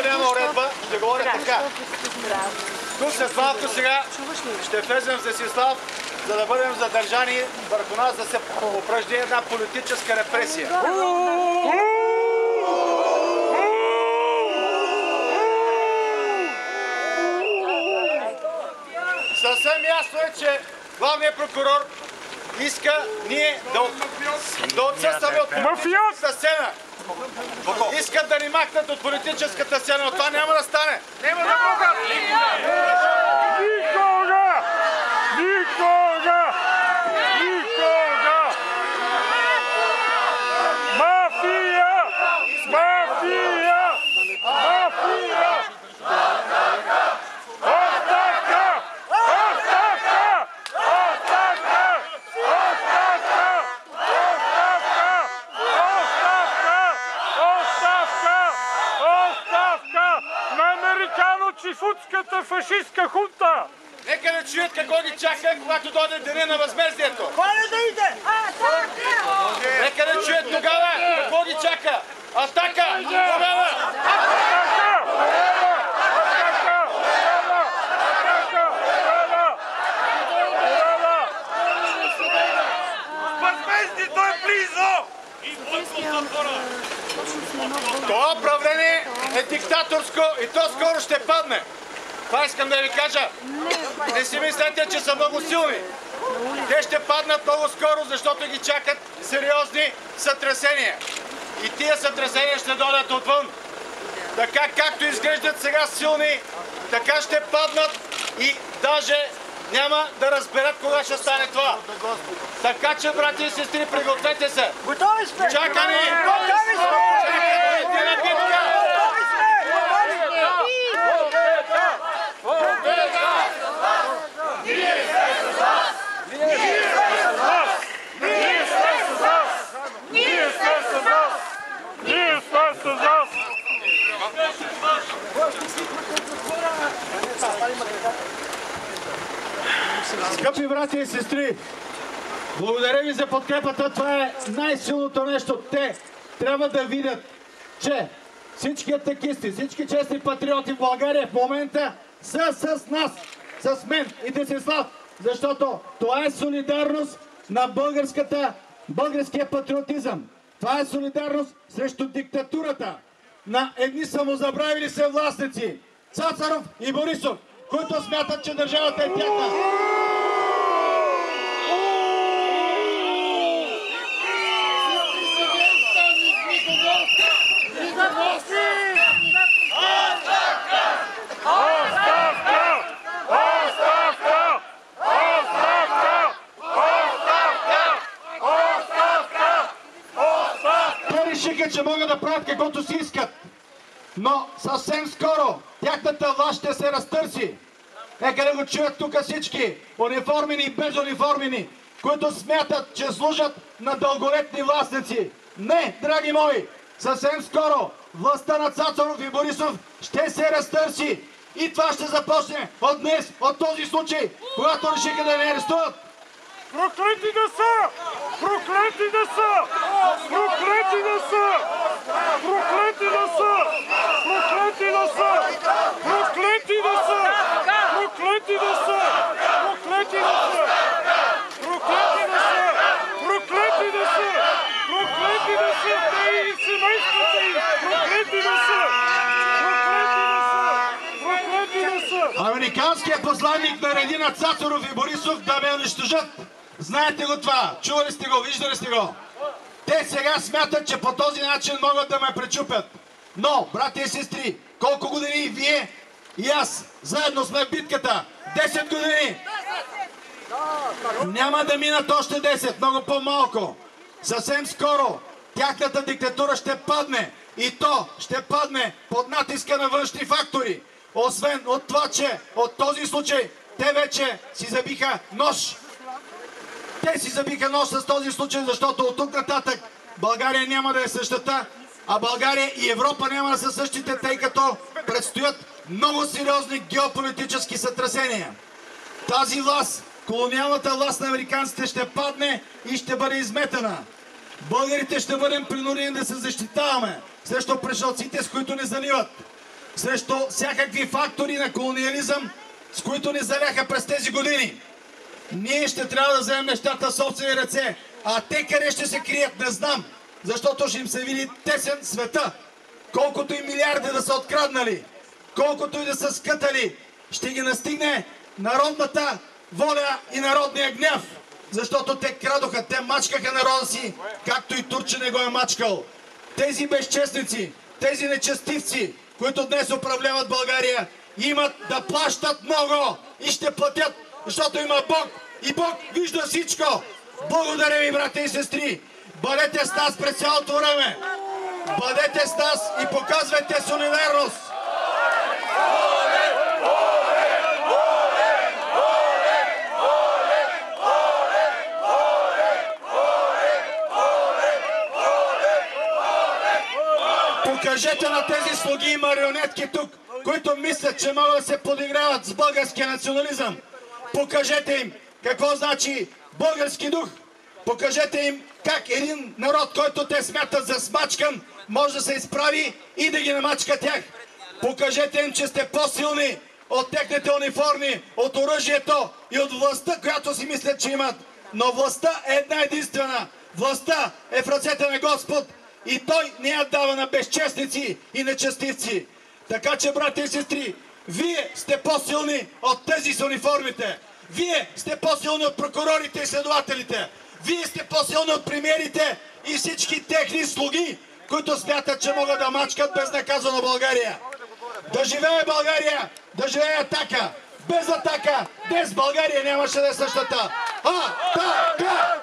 Абсолютно няма уредба, ще говоря така. Тук след малко сега ще влезем в Десислав, за да бъдем задържани върху нас, да се упражни една политическа репресия. Съвсем ясно е, че главният прокурор иска ние да отсъстваме от политическата сцена. Искат да ни махнат от политическата сцена, но това няма да стане. Няма да могат! Никога! Никога! Никога! Мафия! Мафия! Мафия! Оставка! Оставка! Оставка! Оставка! Оставка! Оставка на американо-чифутската фашистка хунта! Нека да чуят какво ги чака, когато дойде деня на възмездието. Кой да иде? Нека да чуят тогава какво ги чака. Атака! Победа! Възмездието е близо! Това управление е диктаторско и то скоро ще падне. Това искам да ви кажа. Не си мислете, че са много силни. Те ще паднат много скоро, защото ги чакат сериозни сътресения. И тия сътресения ще дойдат отвън. Така както изглеждат сега силни, така ще паднат и даже няма да разберат кога ще стане това. Така че, брати и сестри, пригответе се. Готови сме! Чака ни! Готови сме! Чакайте на битка! Готови сме! Ние сме с вас! Ние сме с вас! Ние сме с вас! Ние сме с вас! Ние сме с вас! Скъпи брати и сестри, благодаря ви за подкрепата. Това е най-силното нещо. Те трябва да видят, че всички атакисти, всички честни патриоти в България в момента са с нас, с мен и Десислав, защото това е солидарност на българския патриотизъм. Това е солидарност срещу диктатурата на едни самозабравили се властници, Цацаров и Борисов, които смятат, че държавата е тяхна. Че могат да правят каквото си искат. Но съвсем скоро тяхната власт ще се разтърси. Нека да го чуят тук всички, униформени и безуниформени, които смятат, че служат на дълголетни властници. Не, драги мои, съвсем скоро властта на Цацаров и Борисов ще се разтърси. И това ще започне от днес, от този случай, когато решиха да не арестуват. Проклети да са! Проклети да са! Проклети да са! Проклети да са! Проклети да са! Проклети да са! Проклети да са! Проклети да са! Проклети да са! Проклети да са! Проклети да са! Те и семействата им! Проклети да са! Проклети да са! Американският посланник нареди на Цацаров и Борисов да ме унищожат. Знаете го това, чували сте го, виждали сте го. Те сега смятат, че по този начин могат да ме пречупят. Но, брати и сестри, колко години вие и аз заедно сме в битката? 10 години! Няма да минат още 10, много по-малко. Съвсем скоро тяхната диктатура ще падне. И то ще падне под натиска на външни фактори. Освен от това, че от този случай те вече си забиха нож. Те си забиха нож с този случай, защото от тук нататък България няма да е същата, а България и Европа няма да са същите, тъй като предстоят много сериозни геополитически сътресения. Тази власт, колониалната власт на американците, ще падне и ще бъде изметена. Българите ще бъдем принудени да се защитаваме срещу пришълците, с които не заливат. срещу всякакви фактори на колониализъм, с които ни заляха през тези години. Ние ще трябва да вземем нещата в собствени ръце, а те къде ще се крият, не знам, защото ще им се види тесен света. Колкото и милиарди да са откраднали, колкото и да са скътали, ще ги настигне народната воля и народния гняв, защото те крадоха, те мачкаха народа си, както и Турчин не го е мачкал. Тези безчестници, тези нечестивци, които днес управляват България, имат да плащат много и ще платят, защото има Бог и Бог вижда всичко. Благодаря ви, братя и сестри. Бъдете с нас през цялото време. Бъдете с нас и показвайте солидарност. Покажете на тези слуги и марионетки тук, които мислят, че могат да се подиграват с българския национализъм. Покажете им какво значи български дух. Покажете им как един народ, който те смятат за смачкан, може да се изправи и да ги намачка тях. Покажете им, че сте по-силни от техните униформи, от оръжието и от властта, която си мислят, че имат. Но властта е една единствена. Властта е в ръцете на Господ и Той не я дава на безчестници и нечестивци. Така че, брати и сестри, вие сте по-силни от тези с униформите. Вие сте по-силни от прокурорите и следователите. Вие сте по-силни от премиерите и всички техни слуги, които смятат, че могат да мачкат безнаказано България. Да живее България! Да живее Атака! Без Атака днес България нямаше да е същата. Атака!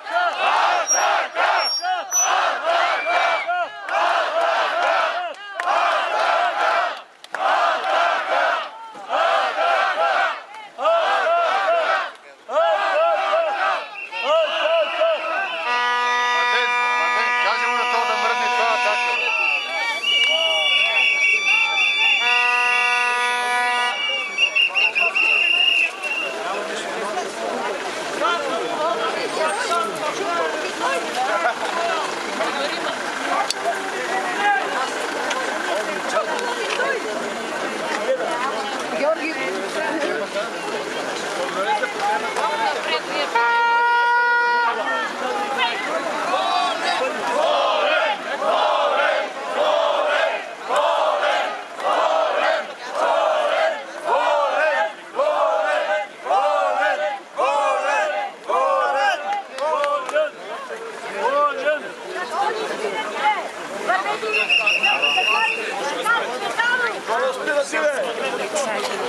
Excited.